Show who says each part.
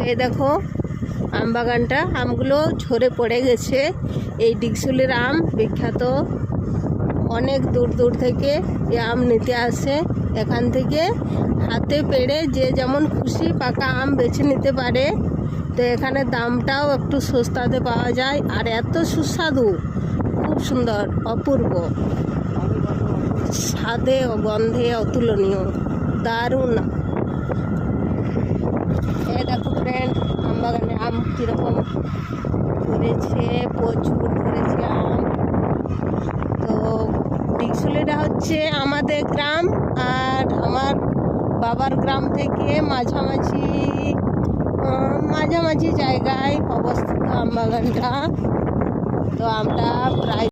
Speaker 1: এই দেখো আম বাগানটা, আমগুলো ঝরে পড়ে গেছে। এই ডিগসুলির আম বিখ্যাত, অনেক দূর দূর থেকে এই আম নিতে আসে। এখান থেকে হাতে পেড়ে যে যেমন খুশি পাকা আম বেছে নিতে পারে। তো এখানে দামটাও একটু সস্তাতে পাওয়া যায়, আর এত সুস্বাদু, খুব সুন্দর, অপূর্ব স্বাদে ও গন্ধে অতুলনীয়, দারুণ। এই দেখো ফ্রেন্ড, আম বাগানে আম কীরকম ধরেছে, প্রচুর ধরেছে আম। তো ডিগসুলিটা হচ্ছে আমাদের গ্রাম, আর আমার বাবার গ্রাম থেকে মাঝামাঝি জায়গায় অবস্থিত আম বাগানটা। তো আমরা প্রায়